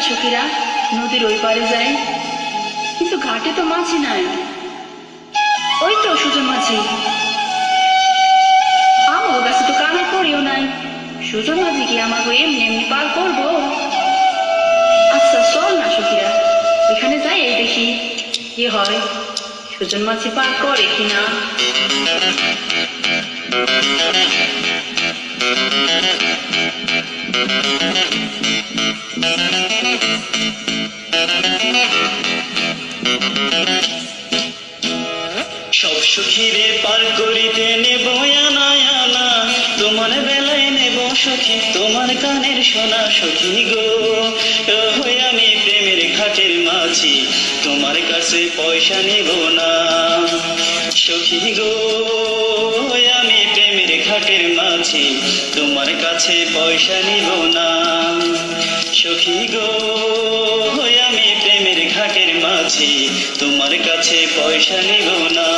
সখীরা নদীর ওই পারে যাই, কিন্তু ঘাটে তো মাছি নাই। ওই তো সুজন মাছি, আমার কাছে তো কানে করিও নাই। সুজন মাঝি কি আমাকে এমনি এমনি পার করবো? আচ্ছা চল না সখীরা, এখানে যাই এই দেখি কি হয়, সুজন মাছি পার করে কিনা। সব সখীরে পার করিতে নেব আনা আনা, তোমার বেলায় নেব সখী তোমার কানের সোনা। সখী গো হই আমি প্রেমের ঘাটের মাঝি, তোমার কাছে পয়সা নেব না। সখী গো আমি প্রেমের ঘাটের মাঝি, তোমার কাছে পয়সা নিব না। সখী গো আমি প্রেমের ঘাটের মাঝি, তোমার কাছে পয়সা নিব না।